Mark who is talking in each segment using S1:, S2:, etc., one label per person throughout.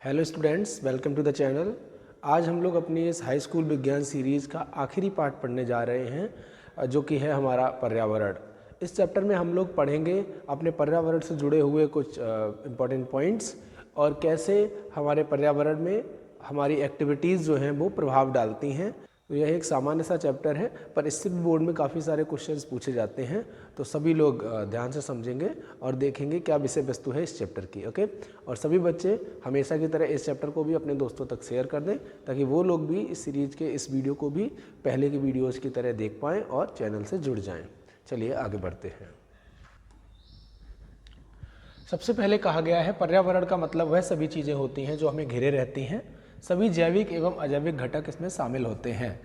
S1: Hello students, welcome to the channel. आज हम लोग अपनी इस हाई स्कूल विज्ञान सीरीज़ का आखिरी पार्ट पढ़ने जा रहे हैं जो कि है हमारा पर्यावरण। इस चैप्टर में हम लोग पढ़ेंगे अपने पर्यावरण से जुड़े हुए कुछ इम्पॉर्टेंट पॉइंट्स और कैसे हमारे पर्यावरण में हमारी एक्टिविटीज़ जो हैं वो प्रभाव डालती हैं। तो यह एक सामान्य सा चैप्टर है, पर इससे भी बोर्ड में काफ़ी सारे क्वेश्चंस पूछे जाते हैं, तो सभी लोग ध्यान से समझेंगे और देखेंगे क्या विषय वस्तु है इस चैप्टर की। ओके, और सभी बच्चे हमेशा की तरह इस चैप्टर को भी अपने दोस्तों तक शेयर कर दें ताकि वो लोग भी इस सीरीज़ के इस वीडियो को भी पहले की वीडियोज़ की तरह देख पाएँ और चैनल से जुड़ जाएँ। चलिए आगे बढ़ते हैं। सबसे पहले कहा गया है पर्यावरण का मतलब वह सभी चीज़ें होती हैं जो हमें घिरे रहती हैं। सभी जैविक एवं अजैविक घटक इसमें शामिल होते हैं,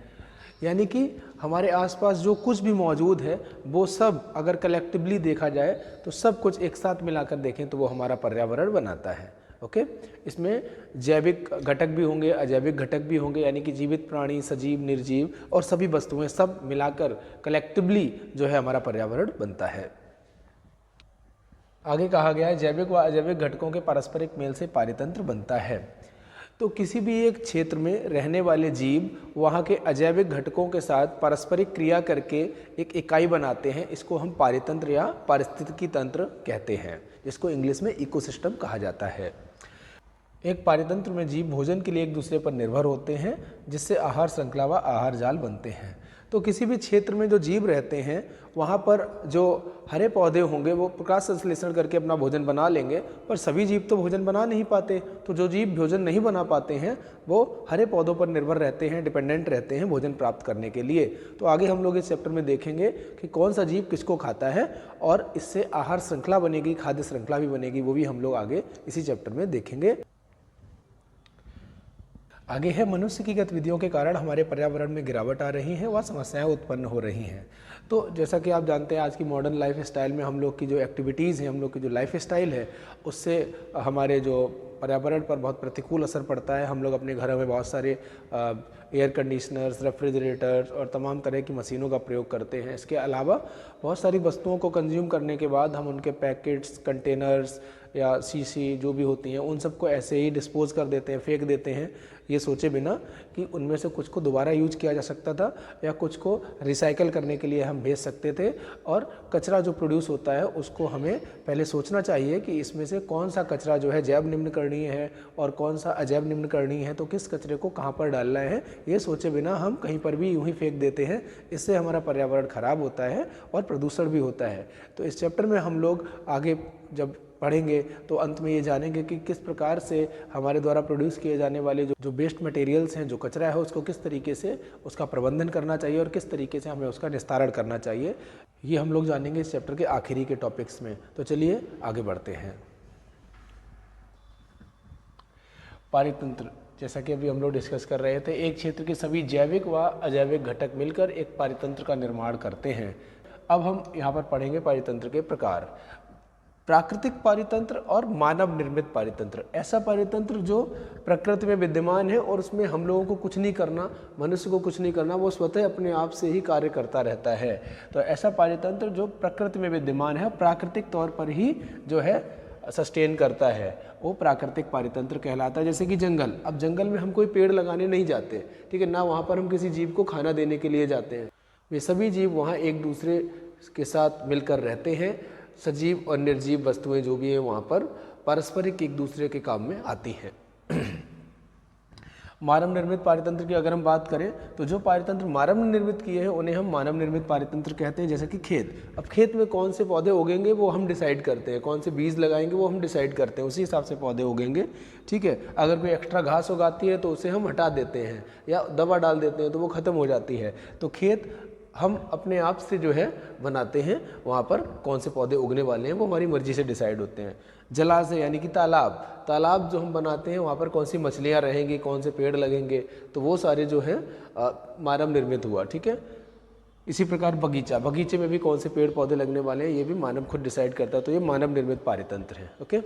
S1: यानी कि हमारे आसपास जो कुछ भी मौजूद है वो सब अगर कलेक्टिवली देखा जाए तो सब कुछ एक साथ मिलाकर देखें तो वो हमारा पर्यावरण बनाता है। ओके, इसमें जैविक घटक भी होंगे, अजैविक घटक भी होंगे, यानी कि जीवित प्राणी, सजीव, निर्जीव और सभी वस्तुएं सब मिलाकर कलेक्टिवली जो है हमारा पर्यावरण बनता है। आगे कहा गया है जैविक व अजैविक घटकों के पारस्परिक मेल से पारितंत्र बनता है। तो किसी भी एक क्षेत्र में रहने वाले जीव वहाँ के अजैविक घटकों के साथ पारस्परिक क्रिया करके एक इकाई बनाते हैं। इसको हम पारितंत्र या पारिस्थितिकी तंत्र कहते हैं, जिसको इंग्लिश में इकोसिस्टम कहा जाता है। एक पारितंत्र में जीव भोजन के लिए एक दूसरे पर निर्भर होते हैं, जिससे आहार श्रृंखला व आहार जाल बनते हैं। तो किसी भी क्षेत्र में जो जीव रहते हैं वहाँ पर जो हरे पौधे होंगे वो प्रकाश संश्लेषण करके अपना भोजन बना लेंगे, पर सभी जीव तो भोजन बना नहीं पाते। तो जो जीव भोजन नहीं बना पाते हैं वो हरे पौधों पर निर्भर रहते हैं, डिपेंडेंट रहते हैं भोजन प्राप्त करने के लिए। तो आगे हम लोग इस चैप्टर में देखेंगे कि कौन सा जीव किसको खाता है और इससे आहार श्रृंखला बनेगी, खाद्य श्रृंखला भी बनेगी, वो भी हम लोग आगे इसी चैप्टर में देखेंगे। आगे है मनुष्य की गतिविधियों के कारण हमारे पर्यावरण में गिरावट आ रही है व समस्याएं उत्पन्न हो रही हैं। तो जैसा कि आप जानते हैं आज की मॉडर्न लाइफ स्टाइल में हम लोग की जो एक्टिविटीज़ हैं, हम लोग की जो लाइफ स्टाइल है, उससे हमारे जो पर्यावरण पर बहुत प्रतिकूल असर पड़ता है। हम लोग अपने घरों में बहुत सारे एयर कंडीशनर्स, रेफ्रिजरेटर्स और तमाम तरह की मशीनों का प्रयोग करते हैं। इसके अलावा बहुत सारी वस्तुओं को कंज्यूम करने के बाद हम उनके पैकेट्स, कंटेनर्स या शीशी जो भी होती हैं उन सबको ऐसे ही डिस्पोज कर देते हैं, फेंक देते हैं, ये सोचे बिना कि उनमें से कुछ को दोबारा यूज किया जा सकता था या कुछ को रिसाइकल करने के लिए हम भेज सकते थे। और कचरा जो प्रोड्यूस होता है उसको हमें पहले सोचना चाहिए कि इसमें से कौन सा कचरा जो है जैव निम्नकरणीय है और कौन सा अजैव निम्नकरणीय है, तो किस कचरे को कहाँ पर डालना है, ये सोचे बिना हम कहीं पर भी यूँ ही फेंक देते हैं। इससे हमारा पर्यावरण खराब होता है और प्रदूषण भी होता है। तो इस चैप्टर में हम लोग आगे जब पढ़ेंगे तो अंत में ये जानेंगे कि किस प्रकार से हमारे द्वारा प्रोड्यूस किए जाने वाले जो वेस्ट मटेरियल्स हैं, जो कचरा है, उसको किस तरीके से उसका प्रबंधन करना चाहिए और किस तरीके से हमें उसका निस्तारण करना चाहिए। ये हम लोग जानेंगे इस चैप्टर के आखिरी के टॉपिक्स में। तो चलिए आगे बढ़ते हैं। पारितंत्र, जैसा कि अभी हम लोग डिस्कस कर रहे थे, एक क्षेत्र के सभी जैविक व अजैविक घटक मिलकर एक पारितंत्र का निर्माण करते हैं। अब हम यहाँ पर पढ़ेंगे पारितंत्र के प्रकार। प्राकृतिक पारितंत्र और मानव निर्मित पारितंत्र। ऐसा पारितंत्र जो प्रकृति में विद्यमान है और उसमें हम लोगों को कुछ नहीं करना, मनुष्य को कुछ नहीं करना, वो स्वतः अपने आप से ही कार्य करता रहता है। तो ऐसा पारितंत्र जो प्रकृति में विद्यमान है, प्राकृतिक तौर पर ही जो है सस्टेन करता है, वो प्राकृतिक पारितंत्र कहलाता है। जैसे कि जंगल, अब जंगल में हम कोई पेड़ लगाने नहीं जाते, ठीक है ना, वहाँ पर हम किसी जीव को खाना देने के लिए जाते हैं। वे सभी जीव वहाँ एक दूसरे के साथ मिलकर रहते हैं। सजीव और निर्जीव वस्तुएं जो भी हैं वहाँ पर पारस्परिक एक दूसरे के काम में आती हैं। मानव निर्मित पारितंत्र की अगर हम बात करें तो जो पारितंत्र मानव निर्मित किए हैं उन्हें हम मानव निर्मित पारितंत्र कहते हैं। जैसे कि खेत, अब खेत में कौन से पौधे उगेंगे वो हम डिसाइड करते हैं, कौन से बीज लगाएंगे वो हम डिसाइड करते हैं, उसी हिसाब से पौधे उगेंगे, ठीक है। अगर कोई एक्स्ट्रा घास उगाती है तो उसे हम हटा देते हैं या दवा डाल देते हैं तो वो ख़त्म हो जाती है। तो खेत हम अपने आप से जो है बनाते हैं, वहाँ पर कौन से पौधे उगने वाले हैं वो हमारी मर्जी से डिसाइड होते हैं। जलाशय यानी कि तालाब, तालाब जो हम बनाते हैं वहाँ पर कौन सी मछलियाँ रहेंगी, कौन से पेड़ लगेंगे, तो वो सारे जो है मानव निर्मित हुआ, ठीक है। इसी प्रकार बगीचा, बगीचे में भी कौन से पेड़ पौधे लगने वाले हैं ये भी मानव खुद डिसाइड करता है। तो ये मानव निर्मित पारितंत्र है। ओके,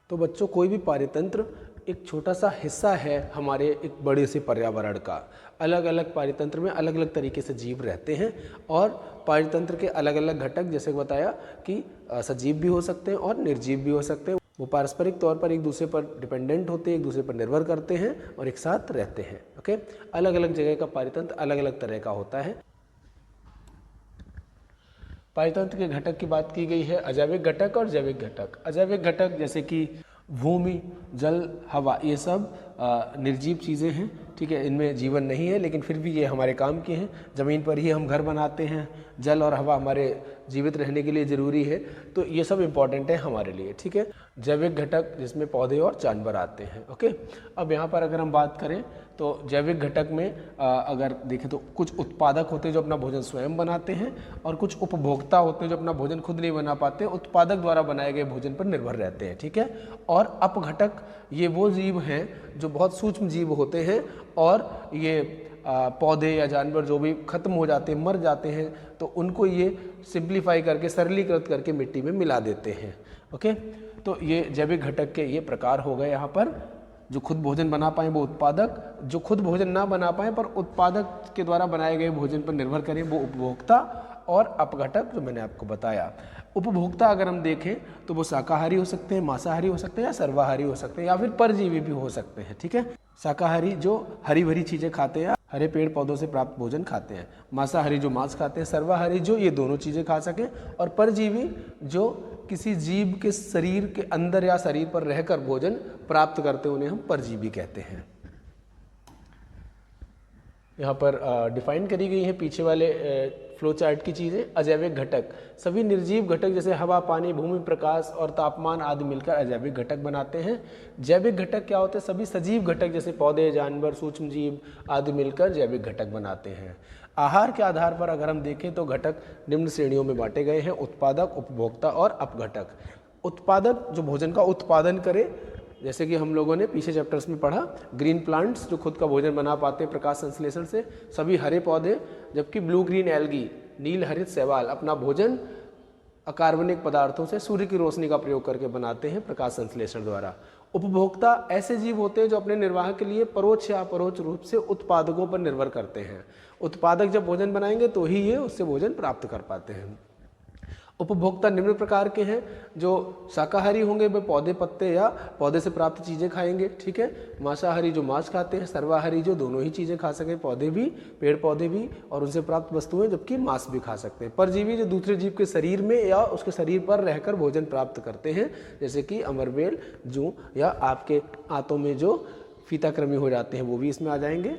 S1: तो बच्चों कोई भी पारितंत्र एक छोटा सा हिस्सा है हमारे एक बड़े से पर्यावरण का। अलग अलग पारितंत्र में अलग अलग तरीके से जीव रहते हैं और पारितंत्र के अलग अलग घटक, जैसे बताया कि सजीव भी हो सकते हैं और निर्जीव भी हो सकते हैं। वो पारस्परिक तौर पर एक दूसरे पर डिपेंडेंट होते हैं, एक दूसरे पर निर्भर करते हैं और एक साथ रहते हैं। ओके, अलग अलग जगह का पारितंत्र अलग अलग तरह का होता है। पारितंत्र के घटक की बात की गई है, अजैविक घटक और जैविक घटक। अजैविक घटक जैसे कि भूमि, जल, हवा, ये सब निर्जीव चीज़ें हैं, ठीक है, इनमें जीवन नहीं है, लेकिन फिर भी ये हमारे काम के हैं। ज़मीन पर ही हम घर बनाते हैं, जल और हवा हमारे जीवित रहने के लिए ज़रूरी है, तो ये सब इम्पॉर्टेंट है हमारे लिए, ठीक है। जैविक घटक जिसमें पौधे और जानवर आते हैं। ओके, अब यहाँ पर अगर हम बात करें तो जैविक घटक में अगर देखें तो कुछ उत्पादक होते हैं जो अपना भोजन स्वयं बनाते हैं, और कुछ उपभोक्ता होते हैं जो अपना भोजन खुद नहीं बना पाते, उत्पादक द्वारा बनाए गए भोजन पर निर्भर रहते हैं, ठीक है। और अपघटक ये वो जीव हैं जो बहुत सूक्ष्म जीव होते हैं, और ये पौधे या जानवर जो भी खत्म हो जाते हैं, मर जाते हैं, तो उनको ये सिंप्लीफाई करके, सरलीकृत करके मिट्टी में मिला देते हैं। ओके, तो ये जैविक घटक के ये प्रकार हो गए। यहाँ पर जो खुद भोजन बना पाएँ वो उत्पादक, जो खुद भोजन ना बना पाएँ पर उत्पादक के द्वारा बनाए गए भोजन पर निर्भर करें वो उपभोक्ता, और अपघटक जो मैंने आपको बताया। उपभोक्ता अगर हम देखें तो वो शाकाहारी हो सकते हैं, मांसाहारी हो सकते हैं, या सर्वाहारी हो सकते हैं, या फिर परजीवी भी हो सकते हैं, ठीक है। शाकाहारी जो हरी भरी चीज़ें खाते हैं, हरे पेड़ पौधों से प्राप्त भोजन खाते हैं, मांसाहारी जो मांस खाते हैं, सर्वाहारी जो ये दोनों चीज़ें खा सकें, और परजीवी जो किसी जीव के शरीर के अंदर या शरीर पर रहकर भोजन प्राप्त करते हैं, उन्हें हम परजीवी कहते हैं। यहाँ पर डिफाइन करी गई हैं पीछे वाले फ्लो चार्ट की चीज़ें। अजैविक घटक सभी निर्जीव घटक जैसे हवा, पानी, भूमि, प्रकाश और तापमान आदि मिलकर अजैविक घटक बनाते हैं। जैविक घटक क्या होते हैं? सभी सजीव घटक जैसे पौधे, जानवर, सूक्ष्म जीव आदि मिलकर जैविक घटक बनाते हैं। आहार के आधार पर अगर हम देखें तो घटक निम्न श्रेणियों में बांटे गए हैं: उत्पादक, उपभोक्ता और अपघटक। उत्पादक जो भोजन का उत्पादन करे, जैसे कि हम लोगों ने पीछे चैप्टर्स में पढ़ा, ग्रीन प्लांट्स जो खुद का भोजन बना पाते हैं प्रकाश संश्लेषण से, सभी हरे पौधे, जबकि ब्लू ग्रीन एल्गी, नील हरित शैवाल अपना भोजन अकार्बनिक पदार्थों से सूर्य की रोशनी का प्रयोग करके बनाते हैं प्रकाश संश्लेषण द्वारा। उपभोक्ता ऐसे जीव होते हैं जो अपने निर्वाह के लिए परोक्ष या अपरोक्ष रूप से उत्पादकों पर निर्भर करते हैं। उत्पादक जब भोजन बनाएंगे तो ही ये उससे भोजन प्राप्त कर पाते हैं। उपभोक्ता निम्न प्रकार के हैं: जो शाकाहारी होंगे वे पौधे, पत्ते या पौधे से प्राप्त चीज़ें खाएंगे, ठीक है। मांसाहारी जो मांस खाते हैं, सर्वाहारी जो दोनों ही चीज़ें खा सकें, पौधे भी, पेड़ पौधे भी और उनसे प्राप्त वस्तुएं, जबकि मांस भी खा सकते हैं। परजीवी जो दूसरे जीव के शरीर में या उसके शरीर पर रहकर भोजन प्राप्त करते हैं, जैसे कि अमरबेल, जूं या आपके आंतों में जो फीताकृमि हो जाते हैं वो भी इसमें आ जाएंगे।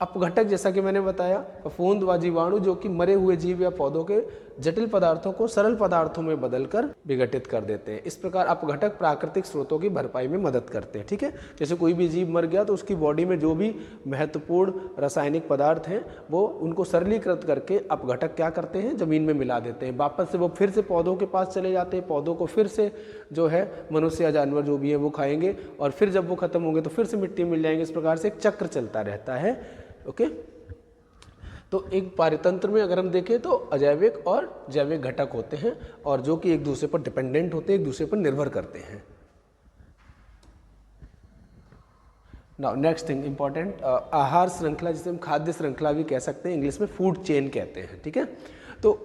S1: अपघटक जैसा कि मैंने बताया, फफूंद व जीवाणु जो कि मरे हुए जीव या पौधों के जटिल पदार्थों को सरल पदार्थों में बदलकर विघटित कर देते हैं। इस प्रकार अपघटक प्राकृतिक स्रोतों की भरपाई में मदद करते हैं, ठीक है। जैसे कोई भी जीव मर गया तो उसकी बॉडी में जो भी महत्वपूर्ण रासायनिक पदार्थ हैं वो उनको सरलीकृत करके अपघटक क्या करते हैं, जमीन में मिला देते हैं। वापस से वो फिर से पौधों के पास चले जाते हैं, पौधों को फिर से जो है मनुष्य या जानवर जो भी है वो खाएंगे, और फिर जब वो खत्म होंगे तो फिर से मिट्टी मिल जाएंगे। इस प्रकार से एक चक्र चलता रहता है। ओके, तो एक पारितंत्र में अगर हम देखें तो अजैविक और जैविक घटक होते हैं, और जो कि एक दूसरे पर डिपेंडेंट होते हैं, एक दूसरे पर निर्भर करते हैं। नाउ नेक्स्ट थिंग इंपॉर्टेंट, आहार श्रृंखला, जिसे हम खाद्य श्रृंखला भी कह सकते हैं, इंग्लिश में फूड चेन कहते हैं, ठीक है। तो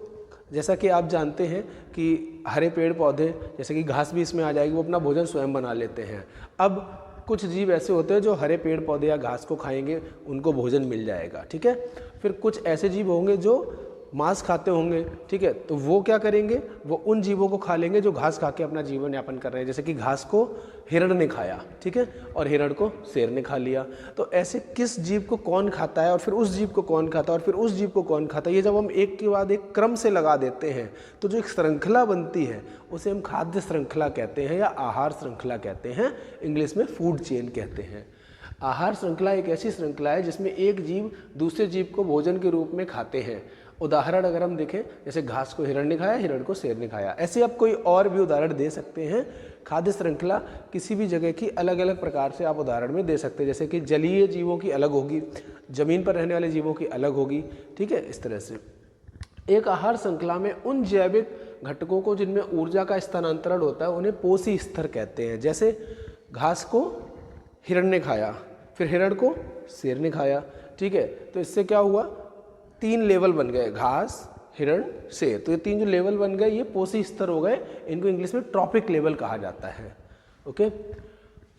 S1: जैसा कि आप जानते हैं कि हरे पेड़ पौधे जैसे कि घास भी इसमें आ जाएगी, वो अपना भोजन स्वयं बना लेते हैं। अब कुछ जीव ऐसे होते हैं जो हरे पेड़ पौधे या घास को खाएंगे, उनको भोजन मिल जाएगा, ठीक है। फिर कुछ ऐसे जीव होंगे जो मांस खाते होंगे, ठीक है, तो वो क्या करेंगे, वो उन जीवों को खा लेंगे जो घास खा के अपना जीवन यापन कर रहे हैं। जैसे कि घास को हिरण ने खाया, ठीक है, और हिरण को शेर ने खा लिया। तो ऐसे किस जीव को कौन खाता है और फिर उस जीव को कौन खाता है और फिर उस जीव को कौन खाता है, ये जब हम एक के बाद एक क्रम से लगा देते हैं तो जो एक श्रृंखला बनती है उसे हम खाद्य श्रृंखला कहते हैं या आहार श्रृंखला कहते हैं, इंग्लिश में फूड चेन कहते हैं। आहार श्रृंखला एक ऐसी श्रृंखला है जिसमें एक जीव दूसरे जीव को भोजन के रूप में खाते हैं। उदाहरण अगर हम देखें, जैसे घास को हिरण ने खाया, हिरण को शेर ने खाया। ऐसे आप कोई और भी उदाहरण दे सकते हैं। खाद्य श्रृंखला किसी भी जगह की अलग अलग प्रकार से आप उदाहरण में दे सकते हैं, जैसे कि जलीय जीवों की अलग होगी, जमीन पर रहने वाले जीवों की अलग होगी, ठीक है। इस तरह से एक आहार श्रृंखला में उन जैविक घटकों को जिनमें ऊर्जा का स्थानांतरण होता है उन्हें पोषी स्तर कहते हैं। जैसे घास को हिरण ने खाया, फिर हिरण को शेर ने खाया, ठीक है। तो इससे क्या हुआ, 3 लेवल बन गए, घास, हिरण, शेर। तो ये 3 जो लेवल बन गए ये पोषी स्तर हो गए। इनको इंग्लिश में ट्रॉपिक लेवल कहा जाता है। ओके।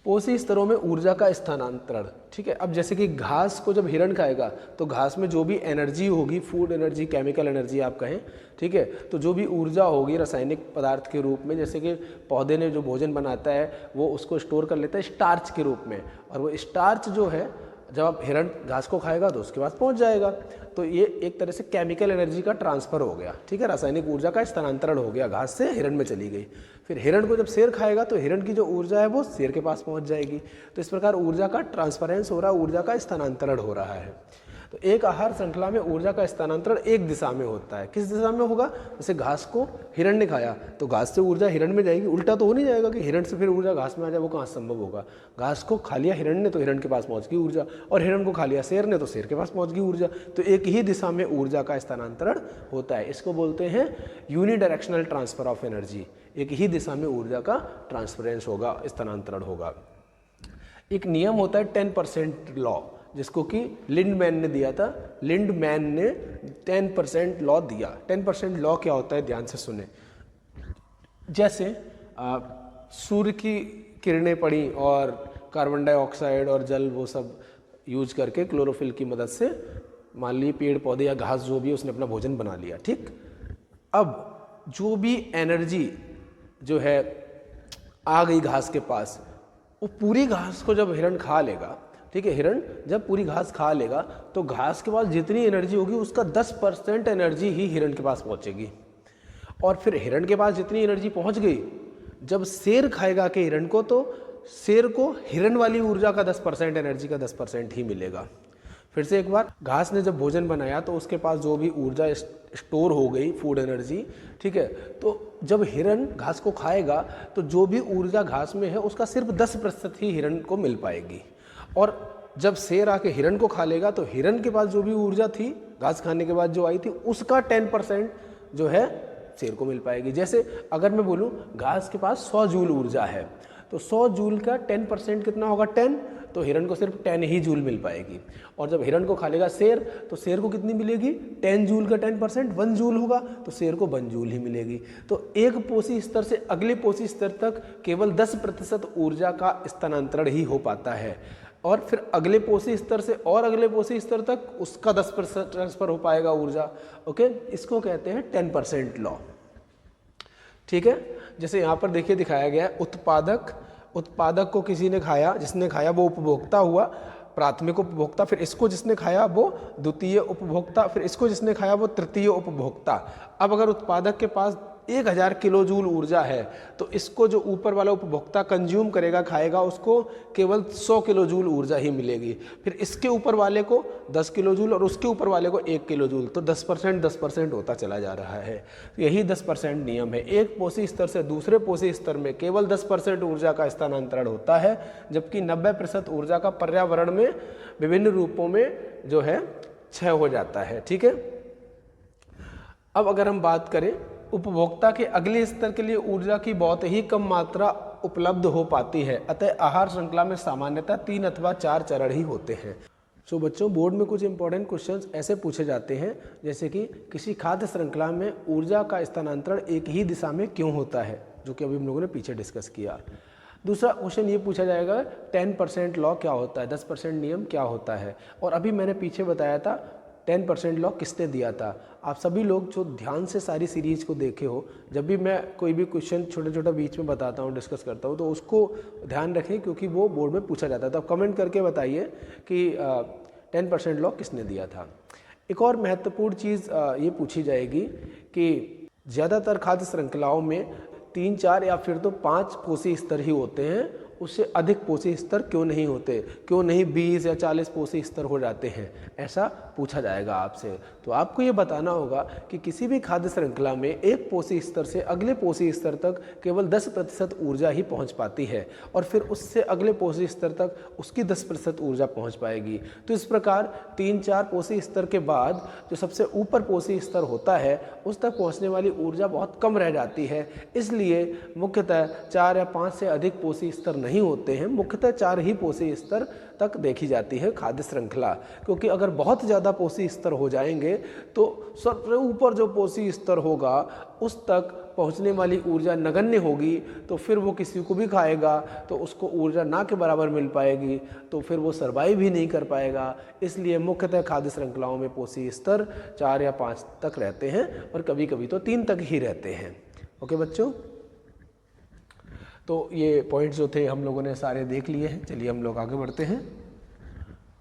S1: पोषी स्तरों में ऊर्जा का स्थानांतरण, ठीक है। अब जैसे कि घास को जब हिरण खाएगा तो घास में जो भी एनर्जी होगी, फूड एनर्जी, केमिकल एनर्जी आप कहें, ठीक है, तो जो भी ऊर्जा होगी रासायनिक पदार्थ के रूप में, जैसे कि पौधे ने जो भोजन बनाता है वो उसको स्टोर कर लेता है स्टार्च के रूप में, और वो स्टार्च जो है जब आप हिरण घास को खाएगा तो उसके पास पहुंच जाएगा। तो ये एक तरह से केमिकल एनर्जी का ट्रांसफ़र हो गया, ठीक है, रासायनिक ऊर्जा का स्थानांतरण हो गया, घास से हिरण में चली गई। फिर हिरण को जब शेर खाएगा तो हिरण की जो ऊर्जा है वो शेर के पास पहुंच जाएगी। तो इस प्रकार ऊर्जा का ट्रांसफरेंस हो रहा है, ऊर्जा का स्थानांतरण हो रहा है। तो एक आहार श्रृंखला में ऊर्जा का स्थानांतरण एक दिशा में होता है। किस दिशा में होगा? जैसे घास को हिरण ने खाया तो घास से ऊर्जा हिरण में जाएगी, उल्टा तो हो नहीं जाएगा कि हिरण से फिर ऊर्जा घास में आ जाए, वो कहाँ संभव होगा। घास को खा लिया हिरण ने तो हिरण के पास पहुँच गई ऊर्जा, और हिरण को खा लिया शेर ने तो शेर के पास पहुँच गई ऊर्जा। तो एक ही दिशा में ऊर्जा का स्थानांतरण होता है। इसको बोलते हैं यूनिडायरेक्शनल ट्रांसफर ऑफ एनर्जी। एक ही दिशा में ऊर्जा का ट्रांसफरेंस होगा, स्थानांतरण होगा। एक नियम होता है 10% लॉ, जिसको कि लिंडमैन ने दिया था। लिंडमैन ने 10% लॉ दिया। 10% लॉ क्या होता है, ध्यान से सुने। जैसे सूर्य की किरणें पड़ी और कार्बन डाइऑक्साइड और जल वो सब यूज करके क्लोरोफिल की मदद से मान लीजिए पेड़ पौधे या घास जो भी है उसने अपना भोजन बना लिया, ठीक। अब जो भी एनर्जी जो है आ गई घास के पास, वो पूरी घास को जब हिरण खा लेगा, ठीक है, हिरण जब पूरी घास खा लेगा तो घास के पास जितनी एनर्जी होगी उसका 10% एनर्जी ही हिरण के पास पहुंचेगी। और फिर हिरण के पास जितनी एनर्जी पहुंच गई, जब शेर खाएगा कि हिरण को, तो शेर को हिरण वाली ऊर्जा का 10% एनर्जी का 10% ही मिलेगा। फिर से एक बार, घास ने जब भोजन बनाया तो उसके पास जो भी ऊर्जा स्टोर हो गई, फूड एनर्जी, ठीक है, तो जब हिरण घास को खाएगा तो जो भी ऊर्जा घास में है उसका सिर्फ 10% ही हिरण को मिल पाएगी। और जब शेर आके हिरण को खा लेगा तो हिरण के पास जो भी ऊर्जा थी घास खाने के बाद जो आई थी, उसका 10% जो है शेर को मिल पाएगी। जैसे अगर मैं बोलूँ घास के पास 100 जूल ऊर्जा है, तो 100 जूल का 10% कितना होगा, 10, तो हिरण को सिर्फ 10 ही जूल मिल पाएगी। और जब हिरण को खा लेगा शेर, तो शेर को कितनी मिलेगी, 10 जूल का 10% 1 जूल होगा, तो शेर को 1 जूल ही मिलेगी। तो एक पोषी स्तर से अगले पोषी स्तर तक केवल 10% ऊर्जा का स्थानांतरण ही हो पाता है, और फिर अगले पोषी स्तर से और अगले पोषी स्तर तक उसका 10% ट्रांसफर हो पाएगा ऊर्जा। ओके, इसको कहते हैं 10% लॉ, ठीक है। जैसे यहाँ पर देखिए दिखाया गया है, उत्पादक को किसी ने खाया, जिसने खाया वो उपभोक्ता हुआ, प्राथमिक उपभोक्ता, फिर इसको जिसने खाया वो द्वितीय उपभोक्ता, फिर इसको जिसने खाया वो तृतीय उपभोक्ता। अब अगर उत्पादक के पास 1000 किलो जूल ऊर्जा है, तो इसको जो ऊपर वाला उपभोक्ता कंज्यूम करेगा, खाएगा, उसको केवल 100 किलो जूल ऊर्जा ही मिलेगी। फिर इसके ऊपर वाले को 10 किलो जूल और उसके ऊपर वाले को 1 किलो जूल, तो 10% होता चला जा रहा है। यही 10% नियम है। एक पोषी स्तर से दूसरे पोषी स्तर में केवल 10% ऊर्जा का स्थानांतरण होता है, जबकि 90% ऊर्जा का पर्यावरण में विभिन्न रूपों में जो है क्षय हो जाता है, ठीक है। अब अगर हम बात करें, उपभोक्ता के अगले स्तर के लिए ऊर्जा की बहुत ही कम मात्रा उपलब्ध हो पाती है, अतः आहार श्रृंखला में सामान्यतः 3 अथवा 4 चरण ही होते हैं। सो बच्चों, बोर्ड में कुछ इंपॉर्टेंट क्वेश्चंस ऐसे पूछे जाते हैं, जैसे कि किसी खाद्य श्रृंखला में ऊर्जा का स्थानांतरण एक ही दिशा में क्यों होता है, जो कि अभी हम लोगों ने पीछे डिस्कस किया। दूसरा क्वेश्चन ये पूछा जाएगा 10% लॉ क्या होता है, 10% नियम क्या होता है। और अभी मैंने पीछे बताया था 10% लॉ किसने दिया था। आप सभी लोग जो ध्यान से सारी सीरीज को देखे हो, जब भी मैं कोई भी क्वेश्चन छोटा छोटा बीच में बताता हूँ, डिस्कस करता हूँ, तो उसको ध्यान रखें, क्योंकि वो बोर्ड में पूछा जाता है। तो आप कमेंट करके बताइए कि 10% लॉ किसने दिया था। एक और महत्वपूर्ण चीज़ ये पूछी जाएगी कि ज़्यादातर खाद्य श्रृंखलाओं में 3, 4 या फिर तो 5 पोषी स्तर ही होते हैं, उससे अधिक पोषी स्तर क्यों नहीं होते, क्यों नहीं 20 या 40 पोषी स्तर हो जाते हैं, ऐसा पूछा जाएगा आपसे। तो आपको ये बताना होगा कि किसी भी खाद्य श्रृंखला में एक पोषी स्तर से अगले पोषी स्तर तक केवल 10% ऊर्जा ही पहुंच पाती है, और फिर उससे अगले पोषी स्तर तक उसकी 10% ऊर्जा पहुंच पाएगी। तो इस प्रकार 3, 4 पोषी स्तर के बाद जो सबसे ऊपर पोषी स्तर होता है, उस तक पहुँचने वाली ऊर्जा बहुत कम रह जाती है। इसलिए मुख्यतः 4 या 5 से अधिक पोषी स्तर नहीं होते हैं, मुख्यतः 4 ही पोषी स्तर तक देखी जाती है खाद्य श्रृंखला। क्योंकि अगर बहुत ज़्यादा पोषी स्तर हो जाएंगे तो सबसे ऊपर जो पोषी स्तर होगा उस तक पहुंचने वाली ऊर्जा नगण्य होगी तो फिर वो किसी को भी खाएगा तो उसको ऊर्जा ना के बराबर मिल पाएगी, तो फिर वो सर्वाइव ही नहीं कर पाएगा। इसलिए मुख्यतः खाद्य श्रृंखलाओं में पोषी स्तर 4 या 5 तक रहते हैं और कभी कभी तो 3 तक ही रहते हैं। ओके बच्चों, तो ये पॉइंट्स जो थे हम लोगों ने सारे देख लिए हैं। चलिए हम लोग आगे बढ़ते हैं।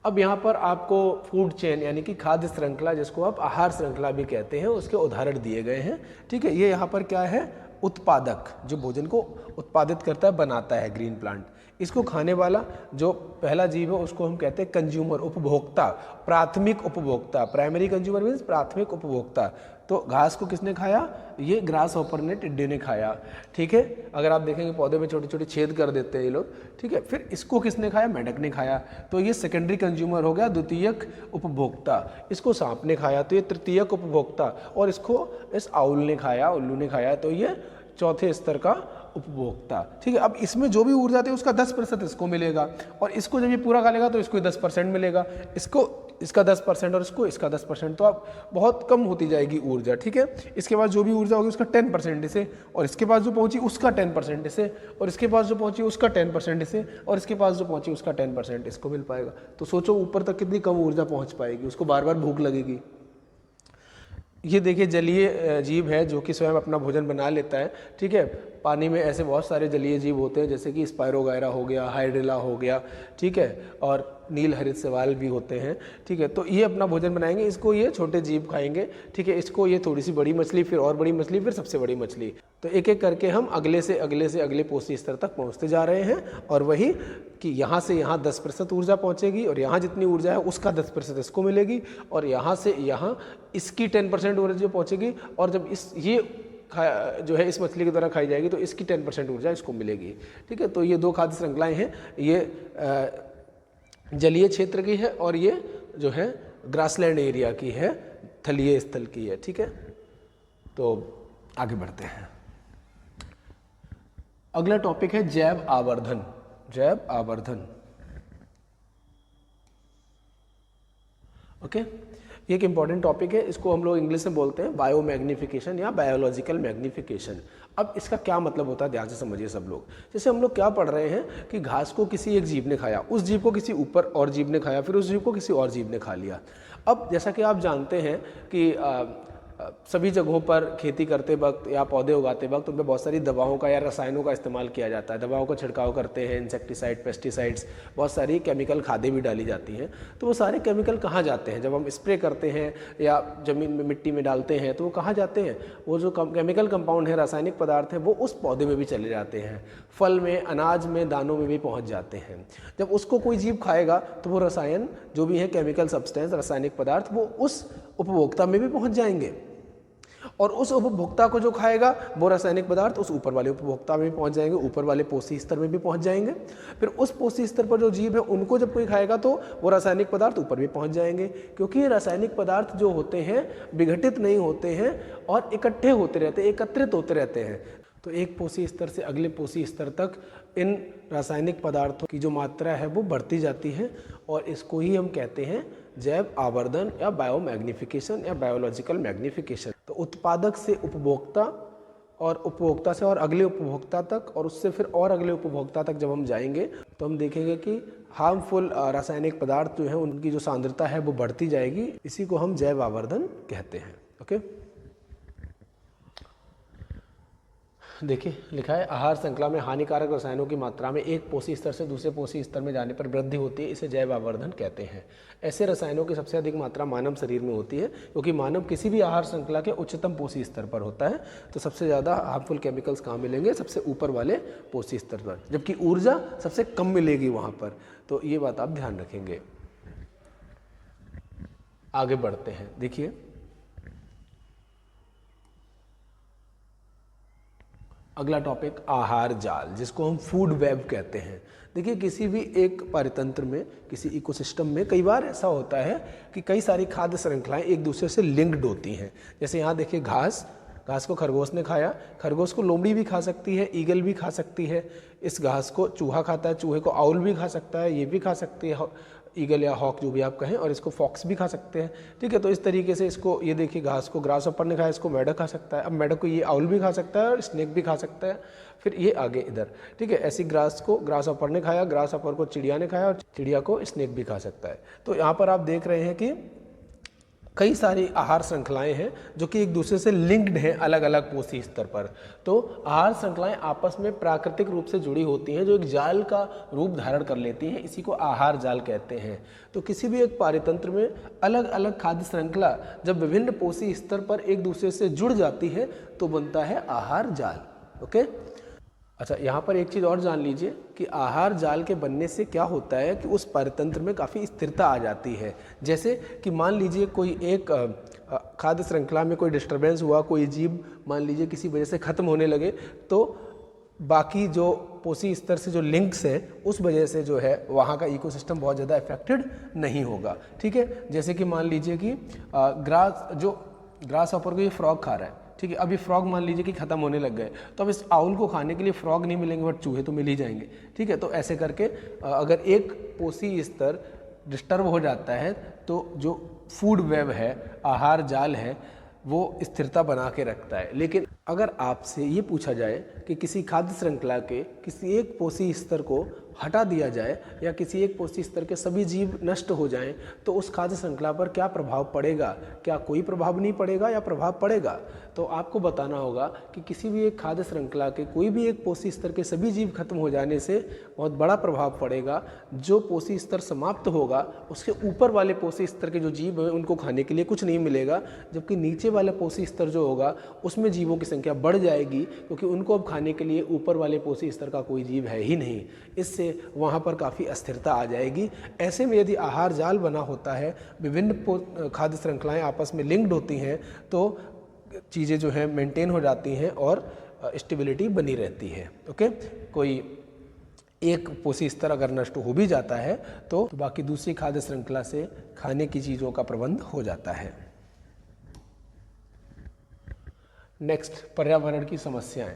S1: अब यहाँ पर आपको फूड चेन यानी कि खाद्य श्रृंखला, जिसको आप आहार श्रृंखला भी कहते हैं, उसके उदाहरण दिए गए हैं। ठीक है, ये यहाँ पर क्या है, उत्पादक, जो भोजन को उत्पादित करता है, बनाता है, ग्रीन प्लांट। इसको खाने वाला जो पहला जीव है उसको हम कहते हैं कंज्यूमर, उपभोक्ता, प्राथमिक उपभोक्ता। प्राइमरी कंज्यूमर मीन्स प्राथमिक उपभोक्ता। तो घास को किसने खाया, ये ग्रास हॉपर ने, टिड्डे ने खाया। ठीक है, अगर आप देखेंगे पौधे में छोटे छोटे छेद कर देते हैं ये लोग। ठीक है, फिर इसको किसने खाया, मेंढक ने खाया, तो ये सेकेंडरी कंज्यूमर हो गया, द्वितीयक उपभोक्ता। इसको सांप ने खाया तो ये तृतीयक उपभोक्ता, और इसको इस आउल ने खाया, उल्लू ने खाया, तो ये चौथे स्तर का उपभोक्ता। ठीक है, अब इसमें जो भी ऊर्जा आती है उसका 10% इसको मिलेगा, और इसको जब ये पूरा खा लेगा तो इसको 10% मिलेगा, इसको इसका 10% और इसको इसका 10%, तो अब बहुत कम होती जाएगी ऊर्जा। ठीक है, इसके बाद जो भी ऊर्जा होगी उसका 10% इसे, और इसके पास जो पहुंची उसका 10% इसे, और इसके पास जो पहुंची उसका 10% इसे, और इसके पास जो पहुंची उसका 10% इसको मिल पाएगा। तो सोचो ऊपर तक कितनी कम ऊर्जा पहुंच पाएगी, उसको बार बार भूख लगेगी। ये देखिए जलीय जीव है जो कि स्वयं अपना भोजन बना लेता है। ठीक है, पानी में ऐसे बहुत सारे जलीय जीव होते हैं, जैसे कि स्पायरोगायरा हो गया, हाइड्रिला हो गया। ठीक है, और नील हरित शैवाल भी होते हैं। ठीक है, तो ये अपना भोजन बनाएंगे, इसको ये छोटे जीव खाएंगे। ठीक है, इसको ये थोड़ी सी बड़ी मछली, फिर और बड़ी मछली, फिर सबसे बड़ी मछली। तो एक एक करके हम अगले से अगले पोषी स्तर तक पहुंचते जा रहे हैं। और वही कि यहाँ से यहाँ 10% ऊर्जा पहुंचेगी, और यहाँ जितनी ऊर्जा है उसका 10% इसको मिलेगी, और यहाँ से यहाँ इसकी 10% ऊर्जा पहुंचेगी, और जब ये जो है इस मछली के द्वारा खाई जाएगी तो इसकी 10% ऊर्जा इसको मिलेगी। ठीक है, तो ये दो खाद्य श्रृंखलाएं हैं, ये जलीय क्षेत्र की है और ये जो है ग्रासलैंड एरिया की है, थलीय स्थल की है। ठीक है, तो आगे बढ़ते हैं। अगला टॉपिक है जैव आवर्धन। जैव आवर्धन, ओके, ये एक इंपॉर्टेंट टॉपिक है। इसको हम लोग इंग्लिश में बोलते हैं बायोमैग्निफिकेशन या बायोलॉजिकल मैग्निफिकेशन। अब इसका क्या मतलब होता है, ध्यान से समझिए सब लोग। जैसे हम लोग क्या पढ़ रहे हैं कि घास को किसी एक जीव ने खाया, उस जीव को किसी ऊपर और जीव ने खाया, फिर उस जीव को किसी और जीव ने खा लिया। अब जैसा कि आप जानते हैं कि सभी जगहों पर खेती करते वक्त या पौधे उगाते वक्त उनमें बहुत सारी दवाओं का या रसायनों का इस्तेमाल किया जाता है। दवाओं का छिड़काव करते हैं, इंसेक्टिसाइड, पेस्टिसाइड्स, बहुत सारी केमिकल खादें भी डाली जाती हैं। तो वो सारे केमिकल कहाँ जाते हैं, जब हम स्प्रे करते हैं या ज़मीन में मिट्टी में डालते हैं तो वो कहाँ जाते हैं, वो जो केमिकल कंपाउंड है, रासायनिक पदार्थ है, वो उस पौधे में भी चले जाते हैं, फल में, अनाज में, दानों में भी पहुँच जाते हैं। जब उसको कोई जीव खाएगा तो वो रसायन जो भी है, केमिकल सब्सटेंस, रासायनिक पदार्थ, वो उस उपभोक्ता में भी पहुँच जाएंगे, और उस उपभोक्ता को जो खाएगा वो रासायनिक पदार्थ उस ऊपर वाले उपभोक्ता में भी पहुंच जाएंगे, ऊपर वाले पोषी स्तर में भी पहुंच जाएंगे। फिर उस पोषी स्तर पर जो जीव है उनको जब कोई खाएगा तो वो रासायनिक पदार्थ ऊपर भी पहुंच जाएंगे, क्योंकि ये रासायनिक पदार्थ जो होते हैं विघटित नहीं होते हैं और इकट्ठे होते रहते हैं, एकत्रित होते रहते हैं। तो एक पोषी स्तर से अगले पोषी स्तर तक इन रासायनिक पदार्थों की जो मात्रा है वो बढ़ती जाती है, और इसको ही हम कहते हैं जैव आवर्धन या बायोमैग्निफिकेशन या बायोलॉजिकल मैग्निफिकेशन। तो उत्पादक से उपभोक्ता, और उपभोक्ता से और अगले उपभोक्ता तक, और उससे फिर और अगले उपभोक्ता तक जब हम जाएंगे तो हम देखेंगे कि हार्मफुल रासायनिक पदार्थ जो है उनकी जो सांद्रता है वो बढ़ती जाएगी। इसी को हम जैव आवर्धन कहते हैं। ओके, देखिए लिखा है आहार श्रृंखला में हानिकारक रसायनों की मात्रा में एक पोषी स्तर से दूसरे पोषी स्तर में जाने पर वृद्धि होती है, इसे जैव आवर्धन कहते हैं। ऐसे रसायनों की सबसे अधिक मात्रा मानव शरीर में होती है, क्योंकि मानव किसी भी आहार श्रृंखला के उच्चतम पोषी स्तर पर होता है। तो सबसे ज़्यादा हार्मफुल केमिकल्स कहाँ मिलेंगे, सबसे ऊपर वाले पोषी स्तर पर, जबकि ऊर्जा सबसे कम मिलेगी वहाँ पर। तो ये बात आप ध्यान रखेंगे। आगे बढ़ते हैं। देखिए अगला टॉपिक आहार जाल, जिसको हम फूड वेब कहते हैं। देखिए किसी भी एक परितंत्र में, किसी इकोसिस्टम में कई बार ऐसा होता है कि कई सारी खाद्य श्रृंखलाएं एक दूसरे से लिंक्ड होती हैं। जैसे यहाँ देखिए घास को खरगोश ने खाया, खरगोश को लोमड़ी भी खा सकती है, ईगल भी खा सकती है। इस घास को चूहा खाता है, चूहे को आउल भी खा सकता है, ये भी खा सकती है ईगल या हॉक जो भी आप कहें, और इसको फॉक्स भी खा सकते हैं। ठीक है, तो इस तरीके से इसको, ये देखिए घास को ग्रास हॉपर ने खाया, इसको मेढक खा सकता है। अब मेढक को ये आउल भी खा सकता है और स्नेक भी खा सकता है। फिर ये आगे इधर, ठीक है, ऐसी ग्रास को ग्रास हॉपर ने खाया, ग्रास हॉपर को चिड़िया ने खाया और चिड़िया को स्नेक भी खा सकता है। तो यहाँ पर आप देख रहे हैं कि कई सारी आहार श्रृंखलाएं हैं जो कि एक दूसरे से लिंक्ड हैं अलग अलग पोषी स्तर पर। तो आहार श्रृंखलाएं आपस में प्राकृतिक रूप से जुड़ी होती हैं जो एक जाल का रूप धारण कर लेती हैं, इसी को आहार जाल कहते हैं। तो किसी भी एक पारितंत्र में अलग अलग खाद्य श्रृंखला जब विभिन्न पोषी स्तर पर एक दूसरे से जुड़ जाती है तो बनता है आहार जाल। ओके, अच्छा, यहाँ पर एक चीज़ और जान लीजिए कि आहार जाल के बनने से क्या होता है कि उस पारितंत्र में काफ़ी स्थिरता आ जाती है। जैसे कि मान लीजिए कोई एक खाद्य श्रृंखला में कोई डिस्टर्बेंस हुआ, कोई जीव मान लीजिए किसी वजह से ख़त्म होने लगे, तो बाकी जो पोषी स्तर से जो लिंक्स हैं उस वजह से जो है वहाँ का इकोसिस्टम बहुत ज़्यादा इफेक्टेड नहीं होगा। ठीक है, जैसे कि मान लीजिए कि ग्रास हॉपर को ये फ्रॉग खा रहा है, ठीक है, अभी फ्रॉग मान लीजिए कि ख़त्म होने लग गए, तो अब इस आउल को खाने के लिए फ्रॉग नहीं मिलेंगे बट चूहे तो मिल ही जाएंगे। ठीक है, तो ऐसे करके अगर एक पोषी स्तर डिस्टर्ब हो जाता है तो जो फूड वेब है, आहार जाल है, वो स्थिरता बना के रखता है। लेकिन अगर आपसे ये पूछा जाए कि किसी खाद्य श्रृंखला के किसी एक पोषी स्तर को हटा दिया जाए या किसी एक पोषी स्तर के सभी जीव नष्ट हो जाएं, तो उस खाद्य श्रृंखला पर क्या प्रभाव पड़ेगा? क्या कोई प्रभाव नहीं पड़ेगा या प्रभाव पड़ेगा? तो आपको बताना होगा कि किसी भी एक खाद्य श्रृंखला के कोई भी एक पोषी स्तर के सभी जीव खत्म हो जाने से बहुत बड़ा प्रभाव पड़ेगा। जो पोषी स्तर समाप्त होगा उसके ऊपर वाले पोषी स्तर के जो जीव हैं उनको खाने के लिए कुछ नहीं मिलेगा, जबकि नीचे वाला पोषी स्तर जो होगा उसमें जीवों की संख्या बढ़ जाएगी, क्योंकि उनको अब खाने के लिए ऊपर वाले पोषी स्तर का कोई जीव है ही नहीं। इससे वहाँ पर काफ़ी अस्थिरता आ जाएगी। ऐसे में यदि आहार जाल बना होता है, विभिन्न खाद्य श्रृंखलाएं आपस में लिंक्ड होती हैं, तो चीज़ें जो है मेंटेन हो जाती हैं और स्टेबिलिटी बनी रहती है। ओके, कोई एक पोषी स्तर अगर नष्ट हो भी जाता है तो बाकी दूसरी खाद्य श्रृंखला से खाने की चीज़ों का प्रबंध हो जाता है। नेक्स्ट, पर्यावरण की समस्याएं।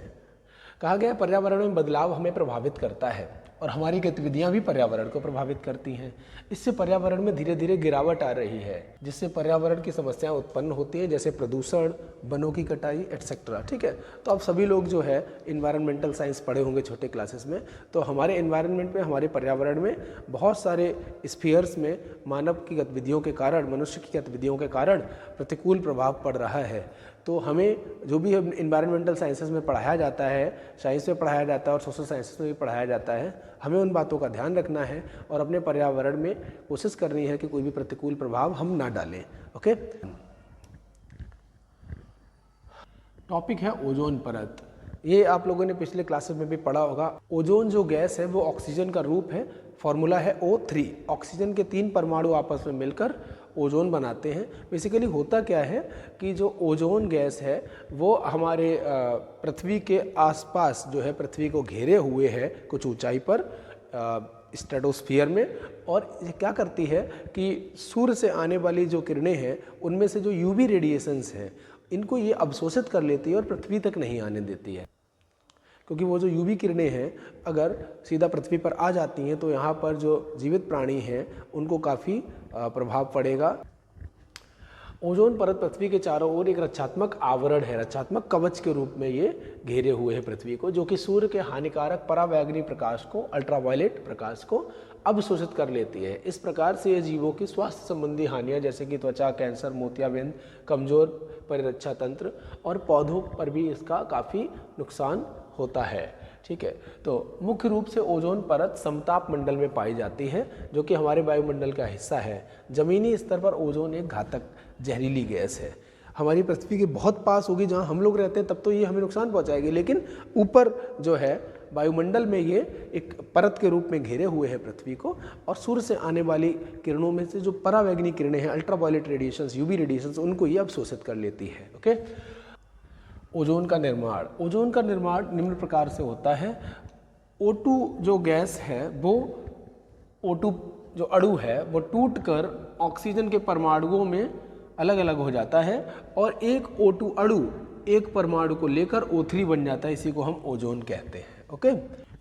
S1: कहा गया पर्यावरण में बदलाव हमें प्रभावित करता है और हमारी गतिविधियां भी पर्यावरण को प्रभावित करती हैं। इससे पर्यावरण में धीरे धीरे गिरावट आ रही है, जिससे पर्यावरण की समस्याएं उत्पन्न होती हैं, जैसे प्रदूषण, वनों की कटाई एटसेट्रा। ठीक है, तो अब सभी लोग जो है इन्वायरमेंटल साइंस पढ़े होंगे छोटे क्लासेस में, तो हमारे इन्वायरमेंट में, हमारे पर्यावरण में बहुत सारे स्फीयर्स में मानव की गतिविधियों के कारण, मनुष्य की गतिविधियों के कारण प्रतिकूल प्रभाव पड़ रहा है। तो हमें जो भी इन्वायरमेंटल साइंसेस में पढ़ाया जाता है, साइंस में पढ़ाया जाता है और सोशल साइंसेस में भी पढ़ाया जाता है, हमें उन बातों का ध्यान रखना है और अपने पर्यावरण में कोशिश करनी है कि कोई भी प्रतिकूल प्रभाव हम ना डालें। ओके, टॉपिक है ओजोन परत। ये आप लोगों ने पिछले क्लासेस में भी पढ़ा होगा। ओजोन जो गैस है वो ऑक्सीजन का रूप है, फॉर्मूला है O3। ऑक्सीजन के 3 परमाणु आपस में मिलकर ओजोन बनाते हैं। बेसिकली होता क्या है कि जो ओजोन गैस है वो हमारे पृथ्वी के आसपास जो है, पृथ्वी को घेरे हुए है कुछ ऊंचाई पर स्ट्रेटोस्फीयर में, और ये क्या करती है कि सूर्य से आने वाली जो किरणें हैं उनमें से जो यूवी रेडिएशंस हैं इनको ये अवशोषित कर लेती है और पृथ्वी तक नहीं आने देती है। क्योंकि वो जो यूवी किरणें हैं अगर सीधा पृथ्वी पर आ जाती हैं तो यहाँ पर जो जीवित प्राणी हैं उनको काफ़ी प्रभाव पड़ेगा। ओजोन परत पृथ्वी के चारों ओर एक रक्षात्मक आवरण है, रक्षात्मक कवच के रूप में ये घेरे हुए हैं पृथ्वी को, जो कि सूर्य के हानिकारक परावैंगनी प्रकाश को, अल्ट्रावायलेट प्रकाश को अवशोषित कर लेती है। इस प्रकार से ये जीवों की स्वास्थ्य संबंधी हानियां जैसे कि त्वचा कैंसर, मोतियाबिंद, कमजोर परिरक्षा तंत्र और पौधों पर भी इसका काफ़ी नुकसान होता है। ठीक है, तो मुख्य रूप से ओजोन परत समताप मंडल में पाई जाती है, जो कि हमारे वायुमंडल का हिस्सा है। जमीनी स्तर पर ओजोन एक घातक जहरीली गैस है। हमारी पृथ्वी के बहुत पास होगी जहाँ हम लोग रहते हैं तब तो ये हमें नुकसान पहुँचाएगी, लेकिन ऊपर जो है वायुमंडल में ये एक परत के रूप में घेरे हुए हैं पृथ्वी को, और सूर्य से आने वाली किरणों में से जो परावैंगनी किरणें हैं, अल्ट्रावायलेट रेडिएशंस, यूवी रेडिएशंस, उनको ये अवशोषित कर लेती है। ओके, ओजोन का निर्माण। ओजोन का निर्माण निम्न प्रकार से होता है। O2 जो गैस है वो O2 जो अणु है वो टूटकर ऑक्सीजन के परमाणुओं में अलग अलग हो जाता है और एक O2 अणु एक परमाणु को लेकर O3 बन जाता है। इसी को हम ओजोन कहते हैं। ओके,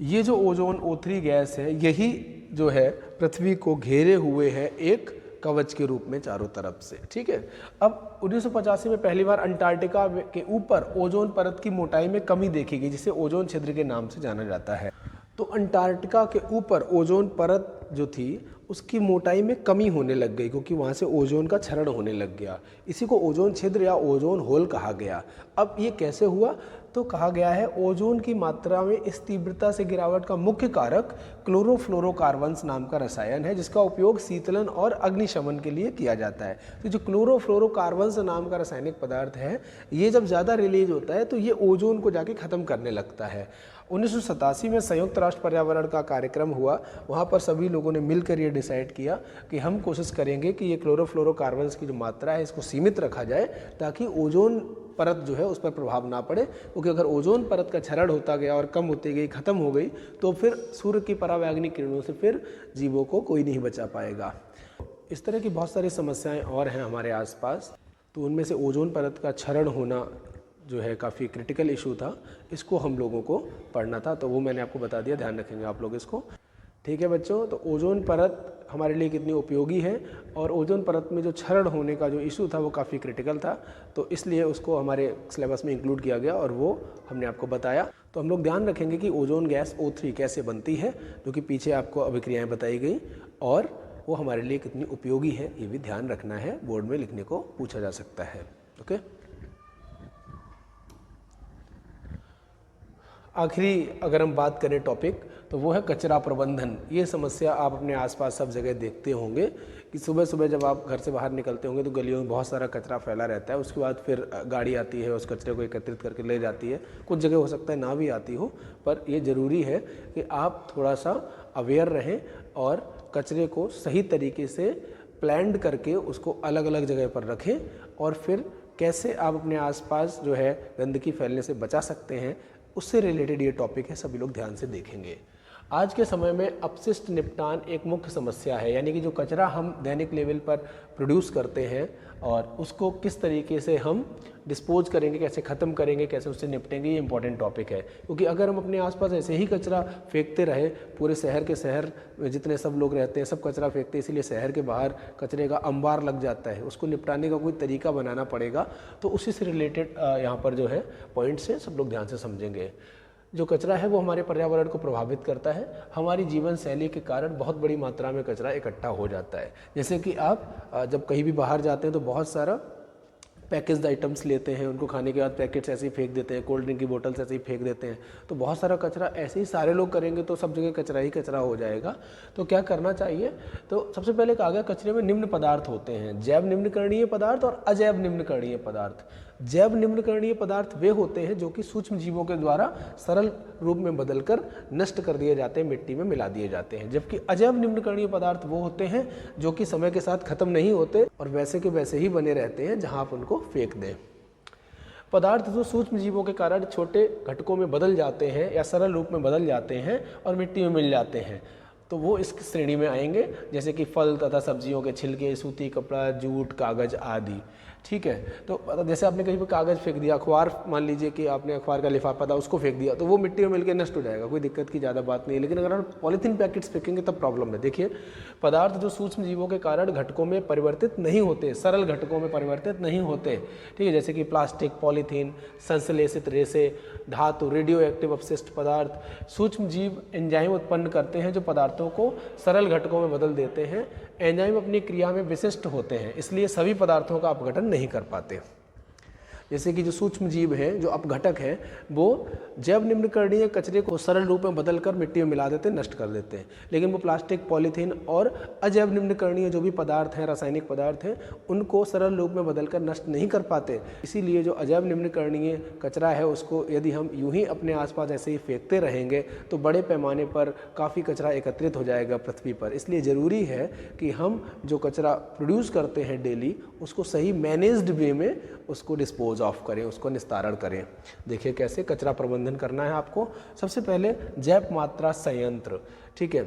S1: ये जो ओजोन O3 गैस है यही जो है पृथ्वी को घेरे हुए है एक कवच के रूप में चारों तरफ से। ठीक है, अब 1985 में पहली बार अंटार्कटिका के ऊपर ओजोन परत की मोटाई में कमी देखी गई, जिसे ओजोन छिद्र के नाम से जाना जाता है। तो अंटार्कटिका के ऊपर ओजोन परत जो थी उसकी मोटाई में कमी होने लग गई, क्योंकि वहाँ से ओजोन का क्षरण होने लग गया। इसी को ओजोन छिद्र या ओजोन होल कहा गया। अब ये कैसे हुआ? तो कहा गया है ओजोन की मात्रा में इस तीव्रता से गिरावट का मुख्य कारक क्लोरोफ्लोरोकार्बन्स नाम का रसायन है, जिसका उपयोग शीतलन और अग्निशमन के लिए किया जाता है। तो जो क्लोरोफ्लोरोकार्बन्स नाम का रासायनिक पदार्थ है, ये जब ज़्यादा रिलीज होता है तो ये ओजोन को जाके ख़त्म करने लगता है। 1987 में संयुक्त राष्ट्र पर्यावरण का कार्यक्रम हुआ। वहाँ पर सभी लोगों ने मिलकर ये डिसाइड किया कि हम कोशिश करेंगे कि ये क्लोरोफ्लोरोकार्बन्स की जो मात्रा है इसको सीमित रखा जाए, ताकि ओजोन परत जो है उस पर प्रभाव ना पड़े। क्योंकि अगर ओजोन परत का क्षरण होता गया और कम होती गई, ख़त्म हो गई, तो फिर सूर्य की परावैंगनिक किरणों से फिर जीवों को कोई नहीं बचा पाएगा। इस तरह की बहुत सारी समस्याएं और हैं हमारे आसपास। तो उनमें से ओजोन परत का क्षरण होना जो है काफ़ी क्रिटिकल इशू था, इसको हम लोगों को पढ़ना था, तो वो मैंने आपको बता दिया, ध्यान रखेंगे आप लोग इसको। ठीक है बच्चों, तो ओजोन परत हमारे लिए कितनी उपयोगी है, और ओजोन परत में जो क्षरण होने का जो इशू था वो काफ़ी क्रिटिकल था, तो इसलिए उसको हमारे सिलेबस में इंक्लूड किया गया और वो हमने आपको बताया। तो हम लोग ध्यान रखेंगे कि ओजोन गैस O3 कैसे बनती है, जो कि पीछे आपको अभिक्रियाएँ बताई गई, और वो हमारे लिए कितनी उपयोगी है ये भी ध्यान रखना है, बोर्ड में लिखने को पूछा जा सकता है। ओके, आखिरी अगर हम बात करें टॉपिक, तो वो है कचरा प्रबंधन। ये समस्या आप अपने आसपास सब जगह देखते होंगे कि सुबह सुबह जब आप घर से बाहर निकलते होंगे तो गलियों में बहुत सारा कचरा फैला रहता है। उसके बाद फिर गाड़ी आती है, उस कचरे को एकत्रित करके ले जाती है। कुछ जगह हो सकता है ना भी आती हो, पर ये ज़रूरी है कि आप थोड़ा सा अवेयर रहें और कचरे को सही तरीके से प्लान्ड करके उसको अलग अलग जगह पर रखें, और फिर कैसे आप अपने आसपास जो है गंदगी फैलने से बचा सकते हैं, उससे रिलेटेड ये टॉपिक है, सभी लोग ध्यान से देखेंगे। आज के समय में अपशिष्ट निपटान एक मुख्य समस्या है, यानी कि जो कचरा हम दैनिक लेवल पर प्रोड्यूस करते हैं और उसको किस तरीके से हम डिस्पोज करेंगे, कैसे ख़त्म करेंगे, कैसे उससे निपटेंगे, ये इंपॉर्टेंट टॉपिक है। क्योंकि अगर हम अपने आसपास ऐसे ही कचरा फेंकते रहे, पूरे शहर के शहर में जितने सब लोग रहते हैं सब कचरा फेंकते हैं, इसीलिए शहर के बाहर कचरे का अंबार लग जाता है। उसको निपटाने का कोई तरीका बनाना पड़ेगा। तो उसी से रिलेटेड यहाँ पर जो है पॉइंट्स हैं, सब लोग ध्यान से समझेंगे। जो कचरा है वो हमारे पर्यावरण को प्रभावित करता है। हमारी जीवन शैली के कारण बहुत बड़ी मात्रा में कचरा इकट्ठा हो जाता है। जैसे कि आप जब कहीं भी बाहर जाते हैं तो बहुत सारा पैकेज्ड आइटम्स लेते हैं, उनको खाने के बाद पैकेट्स ऐसे ही फेंक देते हैं, कोल्ड ड्रिंक की बोतल्स ऐसे ही फेंक देते हैं। तो बहुत सारा कचरा ऐसे ही सारे लोग करेंगे तो सब जगह कचरा ही कचरा हो जाएगा। तो क्या करना चाहिए? तो सबसे पहले कहा गया कचरे में निम्न पदार्थ होते हैं, जैव निम्नकरणीय पदार्थ और अजैव निम्नकरणीय पदार्थ। जैव निम्नकरणीय पदार्थ वे होते हैं जो कि सूक्ष्म जीवों के द्वारा सरल रूप में बदलकर नष्ट कर दिए जाते हैं, मिट्टी में मिला दिए जाते हैं। जबकि अजैव निम्नकरणीय पदार्थ वो होते हैं जो कि समय के साथ खत्म नहीं होते और वैसे के वैसे ही बने रहते हैं जहां आप उनको फेंक दें। पदार्थ जो सूक्ष्म जीवों के कारण छोटे घटकों में बदल जाते हैं या सरल रूप में बदल जाते हैं और मिट्टी में मिल जाते हैं, तो वो इस श्रेणी में आएंगे, जैसे कि फल तथा सब्जियों के छिलके, सूती कपड़ा, जूट, कागज आदि। ठीक है, तो जैसे आपने कहीं पर कागज़ फेंक दिया, अखबार मान लीजिए कि आपने अखबार का लिफाफा था उसको फेंक दिया, तो वो मिट्टी में मिलकर नष्ट हो जाएगा, कोई दिक्कत की ज़्यादा बात नहीं है। लेकिन अगर आप पॉलीथीन पैकेट्स फेंकेंगे तब प्रॉब्लम है। देखिए, पदार्थ जो सूक्ष्म जीवों के कारण घटकों में परिवर्तित नहीं होते, सरल घटकों में परिवर्तित नहीं होते, ठीक है, जैसे कि प्लास्टिक, पॉलीथीन, संश्लेषित रेशे, धातु, रेडियो एक्टिव अपशिष्ट पदार्थ, सूक्ष्म जीव एंजाइम उत्पन्न करते हैं जो पदार्थों को सरल घटकों में बदल देते हैं। एंजाइम अपनी क्रिया में विशिष्ट होते हैं, इसलिए सभी पदार्थों का अपघटन नहीं कर पाते। जैसे कि जो सूक्ष्म जीव हैं, जो अपघटक हैं, वो जैव निम्नकरणीय कचरे को सरल रूप में बदलकर मिट्टी में मिला देते हैं, नष्ट कर देते हैं। लेकिन वो प्लास्टिक, पॉलीथीन और अजैव निम्नकरणीय जो भी पदार्थ हैं, रासायनिक पदार्थ हैं, उनको सरल रूप में बदलकर नष्ट नहीं कर पाते। इसीलिए जो अजैव निम्नकरणीय कचरा है उसको यदि हम यूं ही अपने आसपास ऐसे ही फेंकते रहेंगे तो बड़े पैमाने पर काफ़ी कचरा एकत्रित हो जाएगा पृथ्वी पर। इसलिए ज़रूरी है कि हम जो कचरा प्रोड्यूस करते हैं डेली, उसको सही मैनेज्ड वे में उसको डिस्पोज ऑफ करें, उसको निस्तारण करें। देखिए कैसे कचरा प्रबंधन करना है आपको। सबसे पहले जैव मात्रा संयंत्र, ठीक है,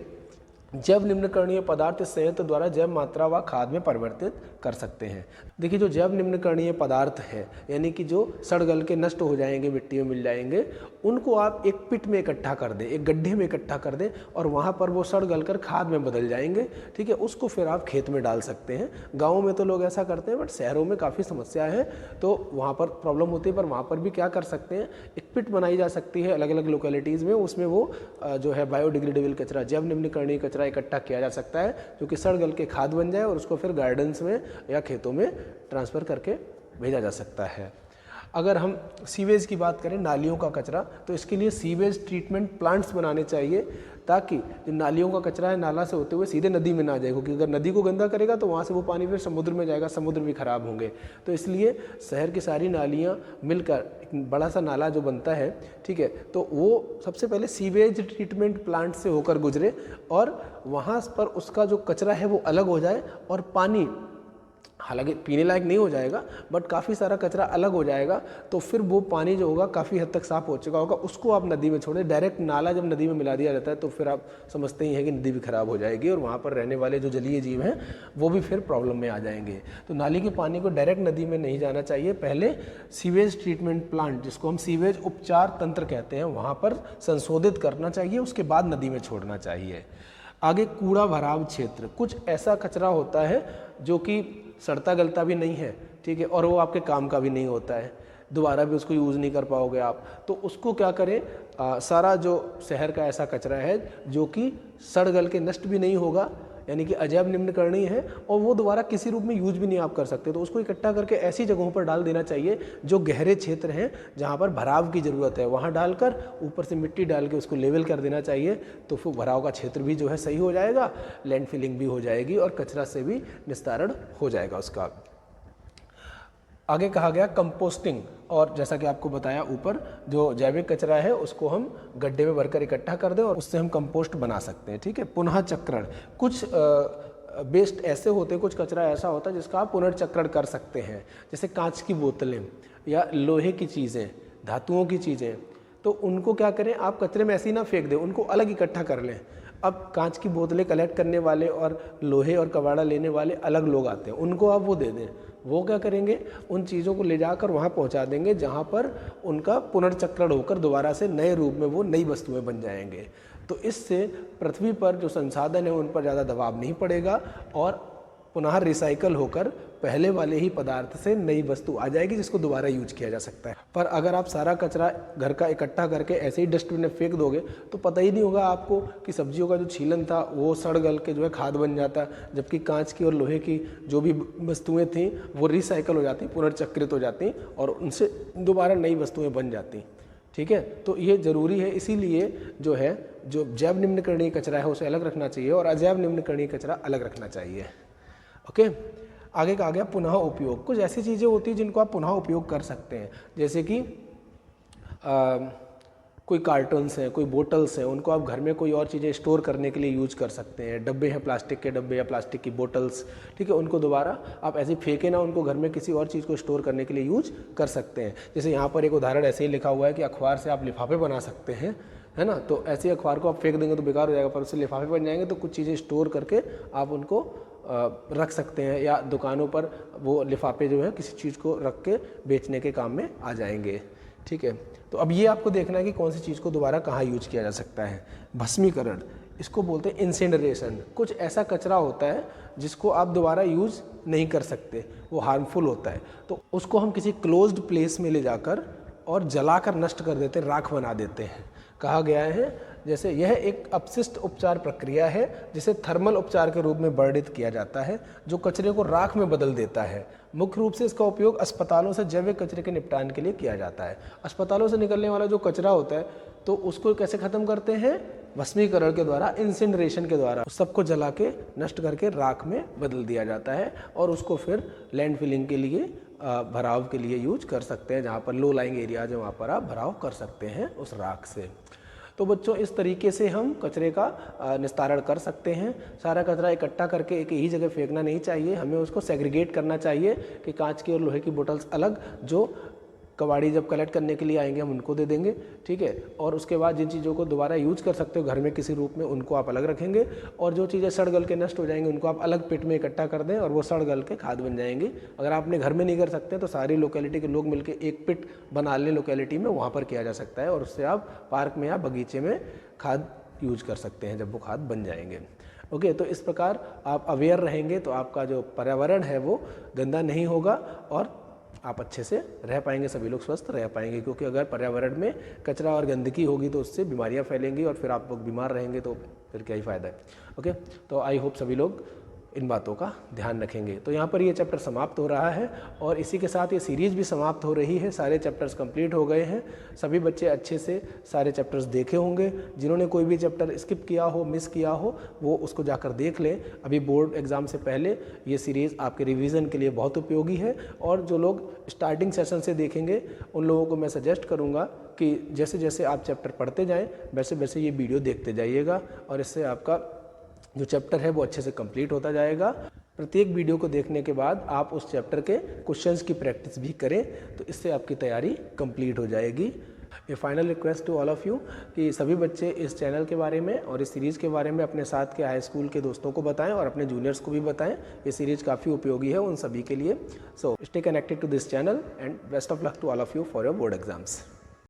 S1: जैव निम्नकरणीय पदार्थ इस संयंत्र द्वारा जैव मात्रा व खाद में परिवर्तित कर सकते हैं। देखिए जो जैव निम्नकरणीय पदार्थ है, यानी कि जो सड़ गल के नष्ट हो जाएंगे, मिट्टी में मिल जाएंगे, उनको आप एक पिट में इकट्ठा कर दें, एक गड्ढे में इकट्ठा कर दें और वहाँ पर वो सड़ गल कर खाद में बदल जाएंगे। ठीक है, उसको फिर आप खेत में डाल सकते हैं। गाँव में तो लोग ऐसा करते हैं, बट शहरों में काफ़ी समस्या है, तो वहाँ पर प्रॉब्लम होती है। पर वहाँ पर भी क्या कर सकते हैं, एक पिट बनाई जा सकती है अलग अलग लोकेलिटीज़ में, उसमें वो जो है बायोडिग्रेडेबल कचरा, जैव निम्नकरणीय कचरा इकट्ठा किया जा सकता है, जो कि सड़ गल के खाद बन जाए और उसको फिर गार्डन्स में या खेतों में ट्रांसफ़र करके भेजा जा सकता है। अगर हम सीवेज की बात करें, नालियों का कचरा, तो इसके लिए सीवेज ट्रीटमेंट प्लांट्स बनाने चाहिए, ताकि जो नालियों का कचरा है नाला से होते हुए सीधे नदी में ना जाए, क्योंकि अगर नदी को गंदा करेगा तो वहाँ से वो पानी फिर समुद्र में जाएगा, समुद्र भी खराब होंगे। तो इसलिए शहर की सारी नालियाँ मिलकर एक बड़ा सा नाला जो बनता है, ठीक है, तो वो सबसे पहले सीवेज ट्रीटमेंट प्लांट से होकर गुजरे और वहाँ पर उसका जो कचरा है वो अलग हो जाए और पानी हालांकि पीने लायक नहीं हो जाएगा, बट काफ़ी सारा कचरा अलग हो जाएगा, तो फिर वो पानी जो होगा काफ़ी हद तक साफ हो चुका होगा, उसको आप नदी में छोड़ें। डायरेक्ट नाला जब नदी में मिला दिया जाता है तो फिर आप समझते ही हैं कि नदी भी खराब हो जाएगी और वहाँ पर रहने वाले जो जलीय जीव हैं वो भी फिर प्रॉब्लम में आ जाएंगे। तो नाली के पानी को डायरेक्ट नदी में नहीं जाना चाहिए, पहले सीवेज ट्रीटमेंट प्लांट, जिसको हम सीवेज उपचार तंत्र कहते हैं, वहाँ पर संशोधित करना चाहिए, उसके बाद नदी में छोड़ना चाहिए। आगे कूड़ा भराव क्षेत्र, कुछ ऐसा कचरा होता है जो कि सड़ता गलता भी नहीं है, ठीक है, और वो आपके काम का भी नहीं होता है, दोबारा भी उसको यूज़ नहीं कर पाओगे आप, तो उसको क्या करें, सारा जो शहर का ऐसा कचरा है जो कि सड़ गल के नष्ट भी नहीं होगा, यानी कि अजैव निम्नकरणीय है, और वो दोबारा किसी रूप में यूज भी नहीं आप कर सकते, तो उसको इकट्ठा करके ऐसी जगहों पर डाल देना चाहिए जो गहरे क्षेत्र हैं, जहाँ पर भराव की ज़रूरत है, वहाँ डालकर ऊपर से मिट्टी डाल के उसको लेवल कर देना चाहिए। तो फिर भराव का क्षेत्र भी जो है सही हो जाएगा, लैंड फिलिंग भी हो जाएगी और कचरा से भी निस्तारण हो जाएगा उसका। आगे कहा गया कंपोस्टिंग, और जैसा कि आपको बताया ऊपर, जो जैविक कचरा है उसको हम गड्ढे में भरकर इकट्ठा कर दें और उससे हम कंपोस्ट बना सकते हैं। ठीक है, पुनः चक्रण, कुछ वेस्ट ऐसे होते हैं, कुछ कचरा ऐसा होता है जिसका आप पुनर्चक्रण कर सकते हैं, जैसे कांच की बोतलें या लोहे की चीज़ें, धातुओं की चीज़ें, तो उनको क्या करें, आप कचरे में ऐसे ही ना फेंक दें, उनको अलग इकट्ठा कर लें। अब कांच की बोतलें कलेक्ट करने वाले और लोहे और कबाड़ा लेने वाले अलग लोग आते हैं, उनको आप वो दे दें, वो क्या करेंगे, उन चीज़ों को ले जाकर वहाँ पहुँचा देंगे जहाँ पर उनका पुनर्चक्रण होकर दोबारा से नए रूप में वो नई वस्तुएं बन जाएंगे। तो इससे पृथ्वी पर जो संसाधन है उन पर ज़्यादा दबाव नहीं पड़ेगा और पुनः रिसाइकल होकर पहले वाले ही पदार्थ से नई वस्तु आ जाएगी जिसको दोबारा यूज किया जा सकता है। पर अगर आप सारा कचरा घर का इकट्ठा करके ऐसे ही डस्टबिन में फेंक दोगे तो पता ही नहीं होगा आपको कि सब्जियों का जो छीलन था वो सड़ गल के जो है खाद बन जाता, जबकि कांच की और लोहे की जो भी वस्तुएं थीं वो रिसाइकल हो जाती, पुनर्चक्रित हो जाती और उनसे दोबारा नई वस्तुएं बन जाती। ठीक है, तो ये ज़रूरी है, इसीलिए जो है जो जैव निम्नकरणीय कचरा है उसे अलग रखना चाहिए और अजैव निम्नकरणीय कचरा अलग रखना चाहिए। ओके, आगे कहा गया पुनः उपयोग। कुछ ऐसी चीज़ें होती हैं जिनको आप पुनः उपयोग कर सकते हैं, जैसे कि कोई कार्टन्स हैं, कोई बोटल्स हैं, उनको आप घर में कोई और चीज़ें स्टोर करने के लिए यूज़ कर सकते हैं। डब्बे हैं, प्लास्टिक के डब्बे या प्लास्टिक की बोटल्स, ठीक है, उनको दोबारा आप ऐसे फेंके ना, उनको घर में किसी और चीज़ को स्टोर करने के लिए यूज कर सकते हैं। जैसे यहाँ पर एक उदाहरण ऐसे ही लिखा हुआ है कि अखबार से आप लिफाफे बना सकते हैं, है ना, तो ऐसे अखबार को आप फेंक देंगे तो बेकार हो जाएगा, पर उससे लिफाफे बन जाएंगे, तो कुछ चीज़ें स्टोर करके आप उनको रख सकते हैं या दुकानों पर वो लिफाफे जो है किसी चीज़ को रख के बेचने के काम में आ जाएंगे। ठीक है, तो अब ये आपको देखना है कि कौन सी चीज़ को दोबारा कहाँ यूज किया जा सकता है। भस्मीकरण, इसको बोलते हैं इंसिनरेशन। कुछ ऐसा कचरा होता है जिसको आप दोबारा यूज़ नहीं कर सकते, वो हार्मफुल होता है, तो उसको हम किसी क्लोज्ड प्लेस में ले जाकर और जलाकर नष्ट कर देते हैं, राख बना देते हैं। कहा गया है जैसे यह एक अपशिष्ट उपचार प्रक्रिया है जिसे थर्मल उपचार के रूप में वर्णित किया जाता है, जो कचरे को राख में बदल देता है। मुख्य रूप से इसका उपयोग अस्पतालों से जैविक कचरे के निपटान के लिए किया जाता है। अस्पतालों से निकलने वाला जो कचरा होता है तो उसको कैसे ख़त्म करते हैं, भस्मीकरण के द्वारा, इंसिनरेशन के द्वारा, सबको जला के नष्ट करके राख में बदल दिया जाता है और उसको फिर लैंड फिलिंग के लिए, भराव के लिए यूज कर सकते हैं, जहाँ पर लो लाइंग एरियाज है वहाँ पर आप भराव कर सकते हैं उस राख से। तो बच्चों, इस तरीके से हम कचरे का निस्तारण कर सकते हैं। सारा कचरा इकट्ठा करके एक ही जगह फेंकना नहीं चाहिए, हमें उसको सेग्रीगेट करना चाहिए कि कांच की और लोहे की बोतल्स अलग, जो कबाड़ी जब कलेक्ट करने के लिए आएंगे हम उनको दे देंगे, ठीक है। और उसके बाद जिन चीज़ों को दोबारा यूज कर सकते हो घर में किसी रूप में, उनको आप अलग रखेंगे, और जो चीज़ें सड़ गल के नष्ट हो जाएंगी उनको आप अलग पिट में इकट्ठा कर दें और वो सड़ गल के खाद बन जाएंगी। अगर आपने घर में नहीं कर सकते तो सारी लोकेलिटी के लोग मिलकर एक पिट बना लें लोकेलिटी में, वहाँ पर किया जा सकता है, और उससे आप पार्क में या बगीचे में खाद यूज कर सकते हैं जब वो खाद बन जाएंगे। ओके, तो इस प्रकार आप अवेयर रहेंगे तो आपका जो पर्यावरण है वो गंदा नहीं होगा और आप अच्छे से रह पाएंगे, सभी लोग स्वस्थ रह पाएंगे। क्योंकि अगर पर्यावरण में कचरा और गंदगी होगी तो उससे बीमारियां फैलेंगी और फिर आप लोग बीमार रहेंगे, तो फिर क्या ही फ़ायदा है। ओके, तो आई होप सभी लोग इन बातों का ध्यान रखेंगे। तो यहाँ पर ये चैप्टर समाप्त हो रहा है और इसी के साथ ये सीरीज़ भी समाप्त हो रही है। सारे चैप्टर्स कंप्लीट हो गए हैं। सभी बच्चे अच्छे से सारे चैप्टर्स देखे होंगे। जिन्होंने कोई भी चैप्टर स्किप किया हो, मिस किया हो, वो उसको जाकर देख लें। अभी बोर्ड एग्ज़ाम से पहले ये सीरीज़ आपके रिवीजन के लिए बहुत उपयोगी है। और जो लोग स्टार्टिंग सेशन से देखेंगे उन लोगों को मैं सजेस्ट करूँगा कि जैसे जैसे आप चैप्टर पढ़ते जाएँ वैसे वैसे ये वीडियो देखते जाइएगा, और इससे आपका जो चैप्टर है वो अच्छे से कंप्लीट होता जाएगा। प्रत्येक वीडियो को देखने के बाद आप उस चैप्टर के क्वेश्चंस की प्रैक्टिस भी करें, तो इससे आपकी तैयारी कंप्लीट हो जाएगी। ये final request to all of you कि सभी बच्चे इस चैनल के बारे में और इस सीरीज़ के बारे में अपने साथ के हाई स्कूल के दोस्तों को बताएं और अपने जूनियर्स को भी बताएं। ये सीरीज़ काफ़ी उपयोगी है उन सभी के लिए। So stay connected to this channel and best of luck to all of you for your board exams.